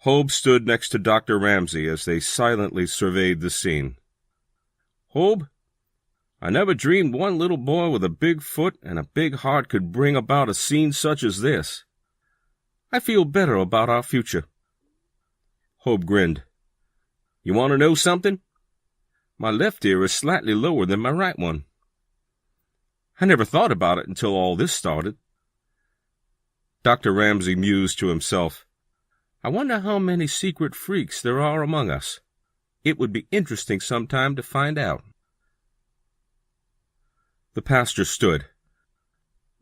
Hobe stood next to Dr. Ramsay as they silently surveyed the scene. "Hobe, I never dreamed one little boy with a big foot and a big heart could bring about a scene such as this. I feel better about our future." Hobe grinned. "You want to know something? My left ear is slightly lower than my right one. I never thought about it until all this started." Dr. Ramsay mused to himself. "I wonder how many secret freaks there are among us. It would be interesting sometime to find out." The pastor stood.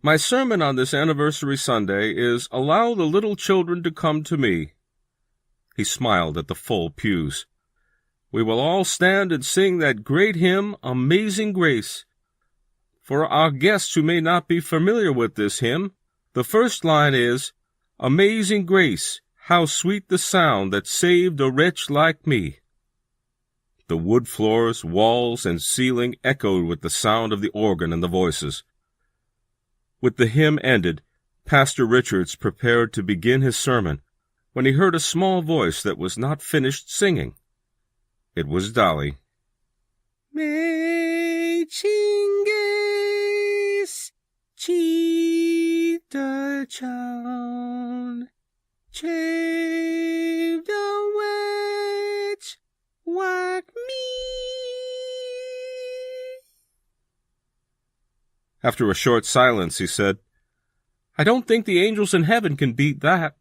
"My sermon on this anniversary Sunday is, 'Allow the little children to come to me.'" He smiled at the full pews. "We will all stand and sing that great hymn, 'Amazing Grace.' For our guests who may not be familiar with this hymn, the first line is, 'Amazing grace, how sweet the sound that saved a wretch like me.'" The wood floors, walls, and ceiling echoed with the sound of the organ and the voices. With the hymn ended, Pastor Richards prepared to begin his sermon, when he heard a small voice that was not finished singing. It was Dolly. "May chinges cheetah chown, chave the witch like me." After a short silence, he said, "I don't think the angels in heaven can beat that."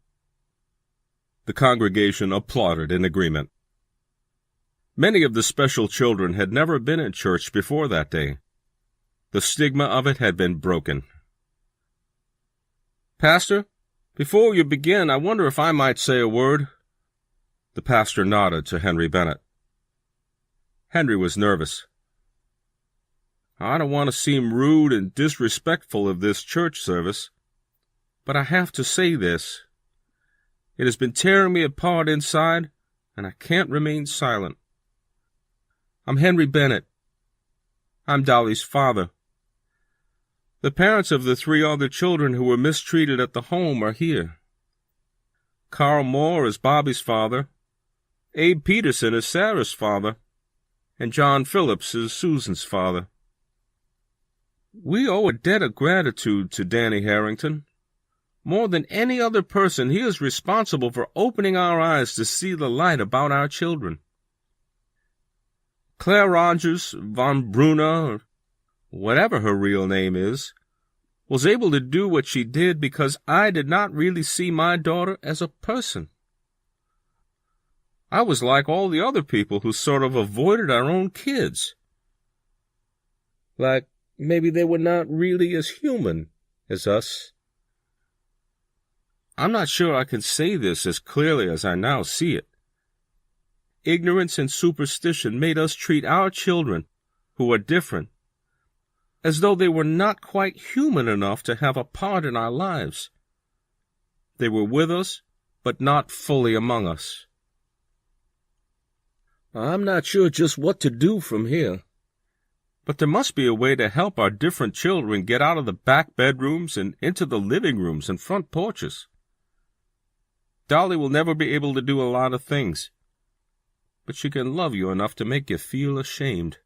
The congregation applauded in agreement. Many of the special children had never been in church before that day. The stigma of it had been broken. "Pastor, before you begin, I wonder if I might say a word." The pastor nodded to Henry Bennett. Henry was nervous. "I don't want to seem rude and disrespectful of this church service, but I have to say this. It has been tearing me apart inside, and I can't remain silent. I'm Henry Bennett. I'm Dolly's father. The parents of the 3 other children who were mistreated at the home are here. Carl Moore is Bobby's father, Abe Peterson is Sarah's father, and John Phillips is Susan's father. We owe a debt of gratitude to Danny Harrington. More than any other person, he is responsible for opening our eyes to see the light about our children. Claire Rogers, von Bruna, or whatever her real name is, was able to do what she did because I did not really see my daughter as a person. I was like all the other people who sort of avoided our own kids. Like maybe they were not really as human as us. I'm not sure I can say this as clearly as I now see it. Ignorance and superstition made us treat our children, who are different, as though they were not quite human enough to have a part in our lives. They were with us, but not fully among us. I'm not sure just what to do from here. But there must be a way to help our different children get out of the back bedrooms and into the living rooms and front porches. Dolly will never be able to do a lot of things, but she can love you enough to make you feel ashamed.